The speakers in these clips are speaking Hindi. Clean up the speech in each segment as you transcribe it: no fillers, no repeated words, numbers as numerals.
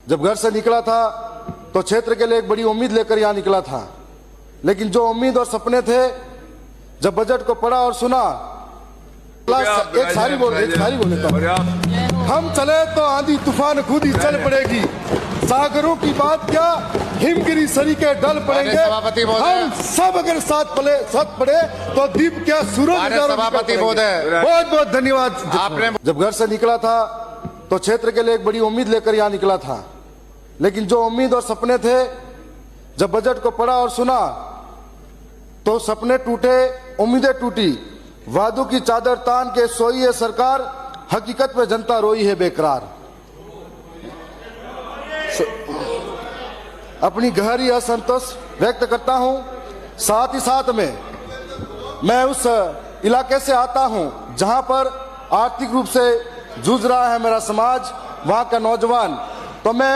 जब घर से निकला था तो क्षेत्र के लिए एक बड़ी उम्मीद लेकर यहाँ निकला था, लेकिन जो उम्मीद और सपने थे, जब बजट को पढ़ा और सुना, एक सारी बोल देता हूँ। हम चले तो आंधी तूफान खुद ही चल पड़ेगी, सागरों की बात क्या, हिमगिरी सरी के डल पड़ेंगे। हम सब अगर साथ पड़े तो दीप क्या सूरज। सभापति महोदय, बहुत बहुत धन्यवाद। जब घर से निकला था तो क्षेत्र के लिए एक बड़ी उम्मीद लेकर यहाँ निकला था, लेकिन जो उम्मीद और सपने थे, जब बजट को पढ़ा और सुना तो सपने टूटे, उम्मीदें टूटी। वादों की चादर तान के सोई है सरकार, हकीकत में जनता रोई है बेकरार। अपनी गहरी असंतोष व्यक्त करता हूं। साथ ही साथ में मैं उस इलाके से आता हूं जहां पर आर्थिक रूप से जूझ रहा है मेरा समाज, वहां का नौजवान। तो मैं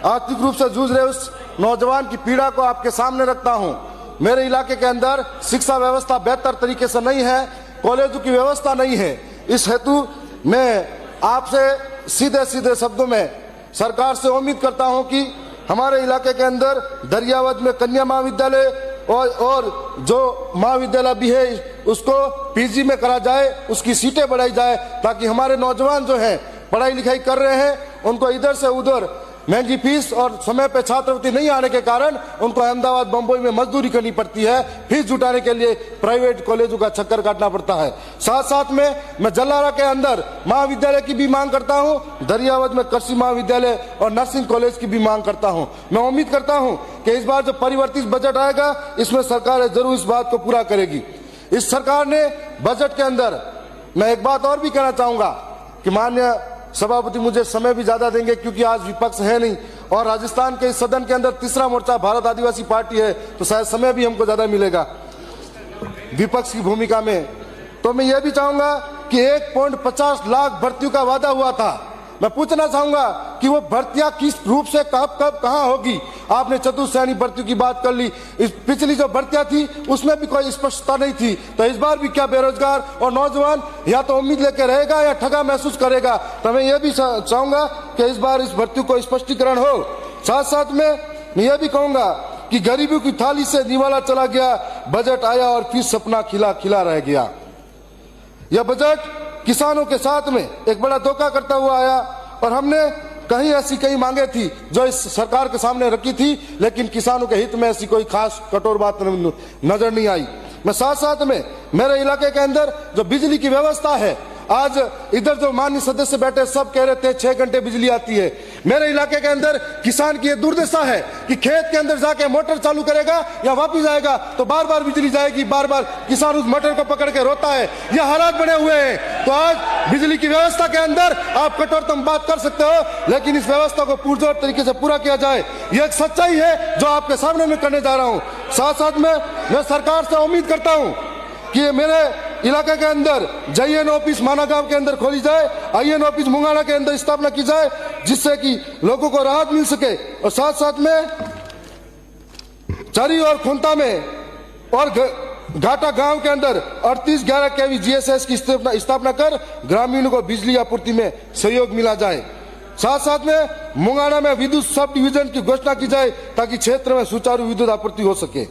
आर्थिक रूप से जूझ रहे उस नौजवान की पीड़ा को आपके सामने रखता हूं। मेरे इलाके के अंदर शिक्षा व्यवस्था बेहतर तरीके से नहीं है, कॉलेजों की व्यवस्था नहीं है। इस हेतु मैं आपसे सीधे सीधे शब्दों में सरकार से उम्मीद करता हूं कि हमारे इलाके के अंदर दरियावद में कन्या महाविद्यालय और जो महाविद्यालय भी है उसको पीजी में करा जाए, उसकी सीटें बढ़ाई जाए, ताकि हमारे नौजवान जो हैं पढ़ाई लिखाई कर रहे हैं उनको इधर से उधर महंगी फीस और समय पे छात्रवृत्ति नहीं आने के कारण उनको अहमदाबाद बंबई में मजदूरी करनी पड़ती है, फीस जुटाने के लिए प्राइवेट कॉलेजों का चक्कर काटना पड़ता है। साथ साथ में मैं जलारा के अंदर महाविद्यालय की भी मांग करता हूं, दरियावद में कृषि महाविद्यालय और नर्सिंग कॉलेज की भी मांग करता हूं। मैं उम्मीद करता हूं कि इस बार जो परिवर्तित बजट आएगा इसमें सरकार जरूर इस बात को पूरा करेगी। इस सरकार ने बजट के अंदर, मैं एक बात और भी कहना चाहूंगा कि माननीय सभापति मुझे समय भी ज्यादा देंगे क्योंकि आज विपक्ष है नहीं, और राजस्थान के इस सदन के अंदर तीसरा मोर्चा भारत आदिवासी पार्टी है, तो शायद समय भी हमको ज्यादा मिलेगा विपक्ष की भूमिका में। तो मैं ये भी चाहूंगा कि 1.50 लाख भर्तियों का वादा हुआ था, मैं पूछना चाहूंगा कि वो भर्तियां किस रूप से कब कहां होगी। आपने चतुर्श्रेणी भर्तियों की बात कर ली, इस पिछली जो भर्तियां थी उसमें भी कोई स्पष्टता नहीं थी, तो इस बार भी क्या बेरोजगार और नौजवान या तो उम्मीद लेकर रहेगा या ठगा महसूस करेगा। तो मैं ये भी चाहूंगा कि इस बार इस भर्तियों को स्पष्टीकरण हो। साथ साथ में मैं ये भी कहूंगा कि गरीबों की थाली से निवाला चला गया, बजट आया और फिर सपना खिला खिला रह गया। यह बजट किसानों के साथ में एक बड़ा धोखा करता हुआ आया, और हमने कहीं ऐसी कई मांगे थी जो इस सरकार के सामने रखी थी, लेकिन किसानों के हित में ऐसी कोई खास कठोर बात नजर नहीं आई। मैं साथ साथ में मेरे इलाके के अंदर जो बिजली की व्यवस्था है, आज इधर जो माननीय सदस्य बैठे सब कह रहे थे 6 घंटे बिजली आती है। मेरे इलाके के अंदर किसान की दुर्दशा है कि खेत के अंदर जाके मोटर चालू करेगा या वापिस आएगा तो बार बार बिजली जाएगी, बार बार किसान उस मोटर को पकड़ के रोता है। यह हालात बने हुए हैं। तो आज बिजली की व्यवस्था के अंदर आप कठोरतम बात कर सकते हो, लेकिन इस व्यवस्था को पुरजोर तरीके से पूरा किया जाए, यह एक सच्चाई है जो आपके सामने में करने जा रहा हूं। साथ साथ में मैं सरकार से उम्मीद करता हूं कि मेरे इलाके के अंदर JN ऑफिस माना गांव के अंदर खोली जाए, IN ऑफिस मुंगाना के अंदर स्थापना की जाए, जिससे कि लोगों को राहत मिल सके। और साथ साथ में चरी और खुंता में और घाटा गांव के अंदर 3811 kV GSS की स्थापना कर ग्रामीणों को बिजली आपूर्ति में सहयोग मिला जाए। साथ साथ में मुंगाना में विद्युत सब डिवीजन की घोषणा की जाए ताकि क्षेत्र में सुचारू विद्युत आपूर्ति हो सके।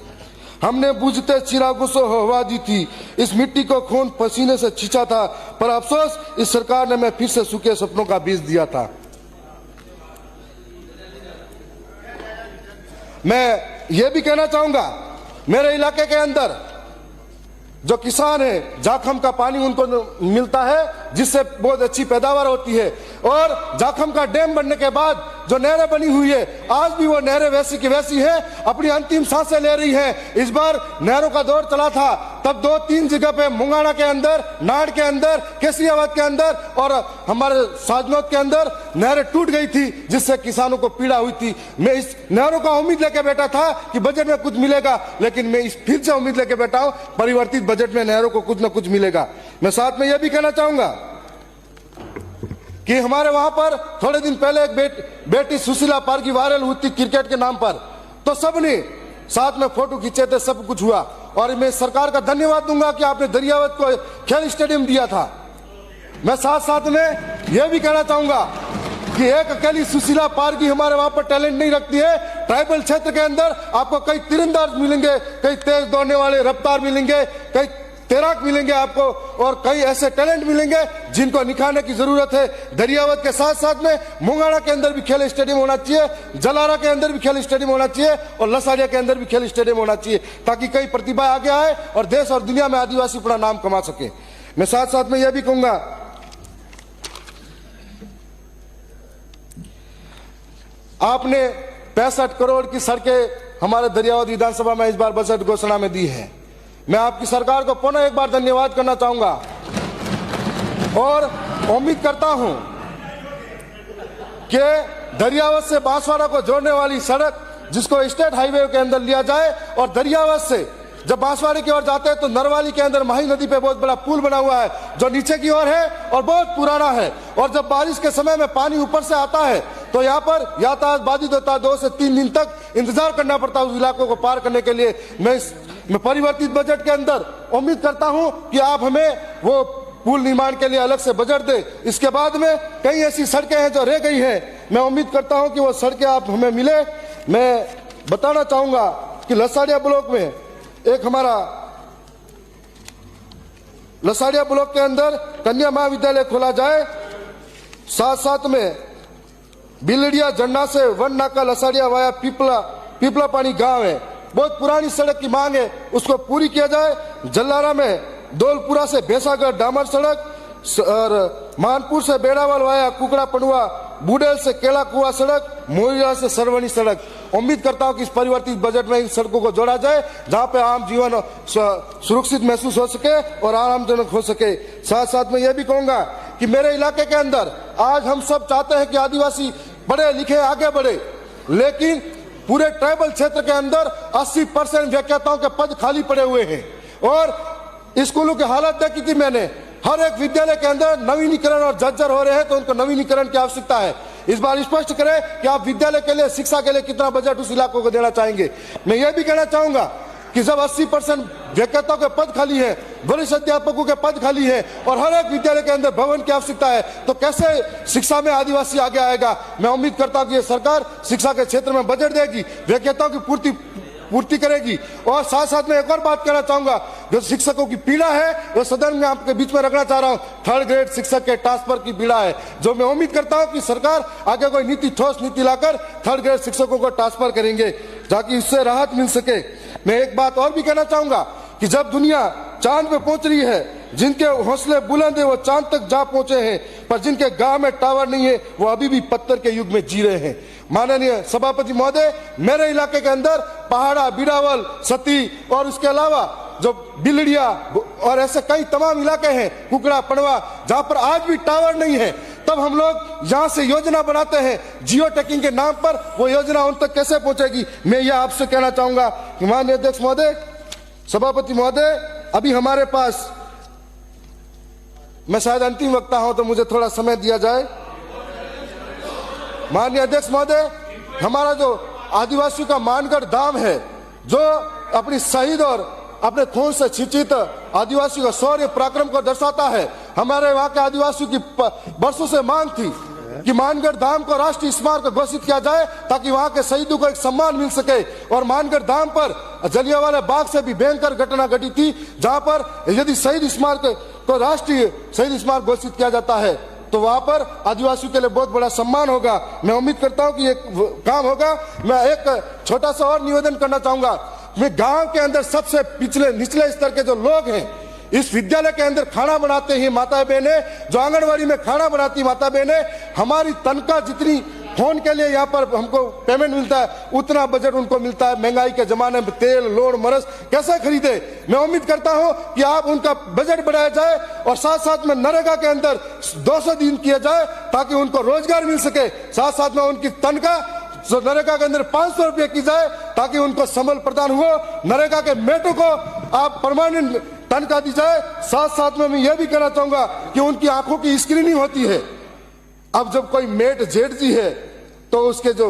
हमने बुझते चिरागों से हवा दी थी, इस मिट्टी को खून पसीने से छींचा था, पर अफसोस इस सरकार ने मैं फिर से सूखे सपनों का बीज दिया था। मैं ये भी कहना चाहूंगा, मेरे इलाके के अंदर जो किसान है, जाखम का पानी उनको मिलता है जिससे बहुत अच्छी पैदावार होती है, और जाखम का डैम बनने के बाद जो नहरें बनी हुई है, आज भी वो नहरें वैसी की वैसी हैं, अपनी अंतिम सांसें ले रही हैं। इस बार नहरों का दौर चला था, तब 2-3 जगह पे मुंगाना के अंदर, नाड़ के अंदर, केसरियाबाद के अंदर और हमारे साजनौत के अंदर नहरें टूट गई थी, जिससे किसानों को पीड़ा हुई थी। मैं इस नहरों का उम्मीद लेके बैठा था कि बजट में कुछ मिलेगा, लेकिन मैं इस फिर से उम्मीद लेके बैठा हूं परिवर्तित बजट में नहरों को कुछ न कुछ मिलेगा। मैं साथ में यह भी कहना चाहूंगा कि हमारे वहां पर थोड़े दिन पहले एक बेटी सुशीला पारगी वायरल हुई थी क्रिकेट के नाम पर, तो सबने साथ में फोटो खींचे थे, सब कुछ हुआ। और मैं सरकार का धन्यवाद दूंगा कि आपने दरियावद को खेल स्टेडियम दिया था। मैं साथ साथ में यह भी कहना चाहूंगा कि एक अकेली सुशीला पारगी हमारे वहां पर टैलेंट नहीं रखती है। ट्राइबल क्षेत्र के अंदर आपको कई तीरंदाज मिलेंगे, कई तेज दौड़ने वाले रफ्तार मिलेंगे, कई तैराक मिलेंगे आपको, और कई ऐसे टैलेंट मिलेंगे जिनको निखारने की जरूरत है। दरियावत के साथ साथ में मुंगाड़ा के अंदर भी खेल स्टेडियम होना चाहिए, जलारा के अंदर भी खेल स्टेडियम होना चाहिए, और लसाड़िया के अंदर भी खेल स्टेडियम होना चाहिए, ताकि कई प्रतिभा आगे आए और देश और दुनिया में आदिवासी अपना नाम कमा सके। मैं साथ साथ में यह भी कहूंगा, आपने 65 करोड़ की सड़कें हमारे दरियावत विधानसभा में इस बार बजट घोषणा में दी है। मैं आपकी सरकार को पुनः एक बार धन्यवाद करना चाहूंगा और उम्मीद करता हूं कि दरियावत से बांसवाड़ा को जोड़ने वाली सड़क, जिसको स्टेट हाईवे के अंदर लिया जाए, और दरियावत से जब बांसवाड़े की ओर जाते हैं तो नरवाली के अंदर माही नदी पे बहुत बड़ा पुल बना हुआ है जो नीचे की ओर है और बहुत पुराना है, और जब बारिश के समय में पानी ऊपर से आता है तो यहाँ पर यातायात बाधित होता है। 2 से 3 दिन तक इंतजार करना पड़ता है उस इलाकों को पार करने के लिए। मैं परिवर्तित बजट के अंदर उम्मीद करता हूं कि आप हमें वो पुल निर्माण के लिए अलग से बजट दें। इसके बाद में कई ऐसी सड़कें हैं जो रह गई हैं, मैं उम्मीद करता हूं कि वो सड़कें आप हमें मिले। मैं बताना चाहूंगा कि लसाड़िया ब्लॉक में एक हमारा लसाड़िया ब्लॉक के अंदर कन्या महाविद्यालय खोला जाए, साथ साथ में बिलड़िया झंडा से वन नाका लसाड़िया वाया पीपला पानी गांव है, बहुत पुरानी सड़क की मांग है, उसको पूरी किया जाए। जल्लारा में दौलपुरा से भैंसागढ़ डामर सड़क, और मानपुर से बेड़ावाल वाया कुकड़ा पड़ुआ, बुडेल से केला कुआ सड़क, मोरिया से सरवनी सड़क। उम्मीद करता हूं कि इस परिवर्तित बजट में इन सड़कों को जोड़ा जाए जहां पे आम जीवन सुरक्षित महसूस हो सके और आरामजनक हो सके। साथ साथ में यह भी कहूंगा कि मेरे इलाके के अंदर आज हम सब चाहते हैं कि आदिवासी पढ़े लिखे आगे बढ़े, लेकिन पूरे ट्राइबल क्षेत्र के अंदर 80% व्याख्याताओं के पद खाली पड़े हुए हैं, और स्कूलों की हालत देखी कि मैंने, हर एक विद्यालय के अंदर नवीनीकरण और जर्जर हो रहे हैं, तो उनको नवीनीकरण की आवश्यकता है। इस बार स्पष्ट करें कि आप विद्यालय के लिए, शिक्षा के लिए कितना बजट उस इलाकों को देना चाहेंगे। मैं यह भी कहना चाहूंगा कि जब 80% व्याख्याताओं के पद खाली है, वरिष्ठ अध्यापकों के पद खाली है, और हर एक विद्यालय के अंदर भवन की आवश्यकता है, तो कैसे शिक्षा में आदिवासी आगे आएगा। मैं उम्मीद करता हूं कि ये सरकार शिक्षा के क्षेत्र में बजट देगी, व्याख्याताओं की पूर्ति करेगी। और साथ साथ में एक और बात कहना चाहूंगा, जो शिक्षकों की पीड़ा है वो सदन में आपके बीच में रखना चाह रहा हूं, 3rd ग्रेड शिक्षक के ट्रांसफर की पीड़ा है, जो मैं उम्मीद करता हूं कि सरकार आगे कोई नीति, ठोस नीति लाकर 3rd ग्रेड शिक्षकों को ट्रांसफर करेंगे ताकि इससे राहत मिल सके। मैं एक बात और भी कहना चाहूंगा कि जब दुनिया चांद पे पहुंच रही है, जिनके हौसले बुलंद है वो चांद तक जा पहुंचे हैं, पर जिनके गांव में टावर नहीं है वो अभी भी पत्थर के युग में जी रहे हैं। माननीय सभापति महोदय, मेरे इलाके के अंदर पहाड़ा, बिड़ावल, सती और उसके अलावा जो बिलड़िया और ऐसे कई तमाम इलाके हैं, कुकड़ा पड़वा, जहां पर आज भी टावर नहीं है, तब हम लोग यहां से योजना बनाते हैं जियो टैगिंग के नाम पर। वो योजना उन तक कैसे पहुंचेगी, मैं यह आपसे कहना चाहूंगा कि माननीय अध्यक्ष महोदय, सभापति महोदय, अभी हमारे पास, मैं शायद अंतिम वक्ता हूं तो मुझे थोड़ा समय दिया जाए। माननीय अध्यक्ष महोदय, हमारा जो आदिवासियों का मानगढ़ धाम है, जो अपनी शहीद और अपने खून से छिचित आदिवासियों का शौर्य पराक्रम को दर्शाता है, हमारे वहां के आदिवासियों की वर्षों से मांग थी कि मानगढ़ धाम को राष्ट्रीय स्मारक घोषित किया जाए ताकि वहां के शहीदों को एक सम्मान मिल सके। और मानगढ़ धाम पर जलियांवाला बाग से भी भयंकर घटना घटी थी, जहां पर यदि शहीद स्मारक को राष्ट्रीय शहीद स्मारक घोषित किया जाता है तो वहां पर आदिवासियों के लिए बहुत बड़ा सम्मान होगा। मैं उम्मीद करता हूं कि ये काम होगा। मैं एक छोटा सा और निवेदन करना चाहूंगा, मैं गांव के अंदर सबसे निचले स्तर के जो लोग हैं, इस विद्यालय के अंदर खाना बनाते हैं माता बहने, जो आंगनवाड़ी में खाना बनाती माता बहने, हमारी तनख्वाह जितनी फोन के लिए यहाँ पर हमको पेमेंट मिलता है उतना बजट उनको मिलता है। महंगाई के जमाने में तेल, लोड़, मरस कैसे खरीदे। मैं उम्मीद करता हूं कि आप उनका बजट बढ़ाया जाए और साथ साथ में नरेगा के अंदर 200 दिन किया जाए ताकि उनको रोजगार मिल सके। साथ साथ में उनकी तनख्वाह नरेगा के अंदर 500 रुपये की जाए ताकि उनको संबल प्रदान हो। नरेगा के मेटों को आप परमानेंट तनख्वाह दी जाए। साथ साथ में मैं यह भी कहना चाहूंगा कि उनकी आंखों की स्क्रीनिंग होती है। अब जब कोई मेट जेठ जी है तो उसके जो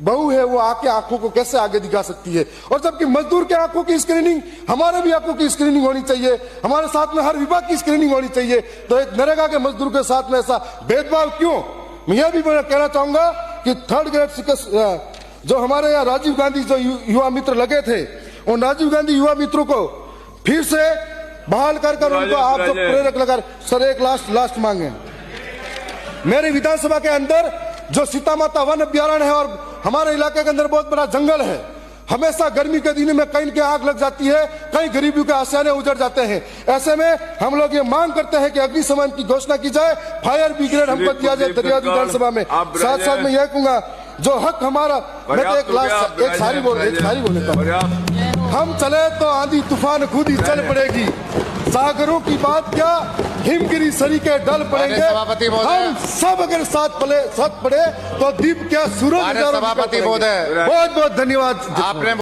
बहू है वो आके आंखों को कैसे आगे दिखा सकती है, और जबकि मजदूर के आंखों की स्क्रीनिंग, हमारे भी आंखों की स्क्रीनिंग होनी चाहिए, हमारे साथ में हर विभाग की स्क्रीनिंग होनी चाहिए। तो एक नरेगा के मजदूर के साथ में ऐसा भेदभाव क्यों? मैं यह भी कहना चाहूंगा कि थर्ड ग्रेड जो हमारे यहाँ राजीव गांधी जो युवा मित्र लगे थे, उन राजीव गांधी युवा मित्रों को फिर से बहाल कर उनको आप जो प्रेरक लगा। सर एक लास्ट मांगे, मेरे विधानसभा के अंदर जो सीता माता वन अभ्यारण्य है और हमारे इलाके के अंदर बहुत बड़ा जंगल है, हमेशा गर्मी के दिन में कहीं के आग लग जाती है, कई गरीबों के आशियाने उजड़ जाते हैं। ऐसे में हम लोग ये मांग करते हैं कि अग्निशमन की घोषणा की जाए, फायर ब्रिगेड हमको दिया जाए दरियादी विधानसभा में। साथ साथ में यह कहूंगा जो हक हमारा, मैं तो एक सारी बोल लेता हूँ। हम चले तो आंधी तूफान खुद ही चल पड़ेगी, सागरों की बात क्या हिमगिरी सरी के डल पड़ेंगे। हम सब अगर साथ पड़े तो दीप क्या सूरज। सभापति महोदय बहुत बहुत धन्यवाद। आपने